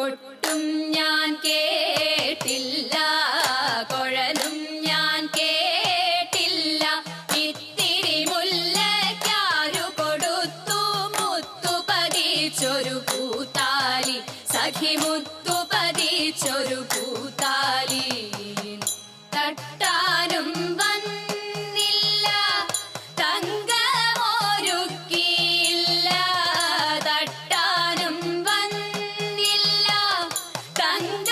കൊട്ടും ഞാൻ കേട്ടില്ല, കുഴലും ഞാൻ കേട്ടില്ല. ഇത്തിരി മുല്ലയ്ക്കാരു കൊടുത്തു മുത്തു പതിച്ചൊരു പൂത്താലി, സഖി മുത്തു പതിച്ചൊരു പൂത്താലി. തട്ടാനും വന്നില്ല, തങ്കമൊരുക്കിയില്ല. തട്ടാനും വന്നില്ല, തങ്കമൊരുക്കിയില്ല.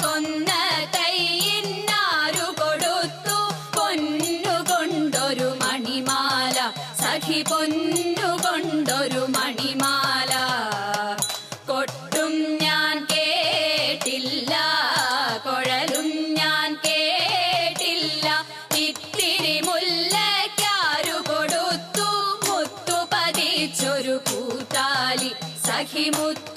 കൊന്ന കൈയിന്നാരു കൊടുത്തു പൊന്നുകൊണ്ടൊരു മണിമാല, സഖി പൊന്നുകൊണ്ടൊരു മണിമാല. കൊട്ടും ഞാൻ കേട്ടില്ല, കുഴലും ഞാൻ കേട്ടില്ല. ഇത്തിരി മുല്ലയ്ക്കാരു കൊടുത്തു മുത്തു പതിച്ചൊരു പൂത്താലി, സഖി മുത്തു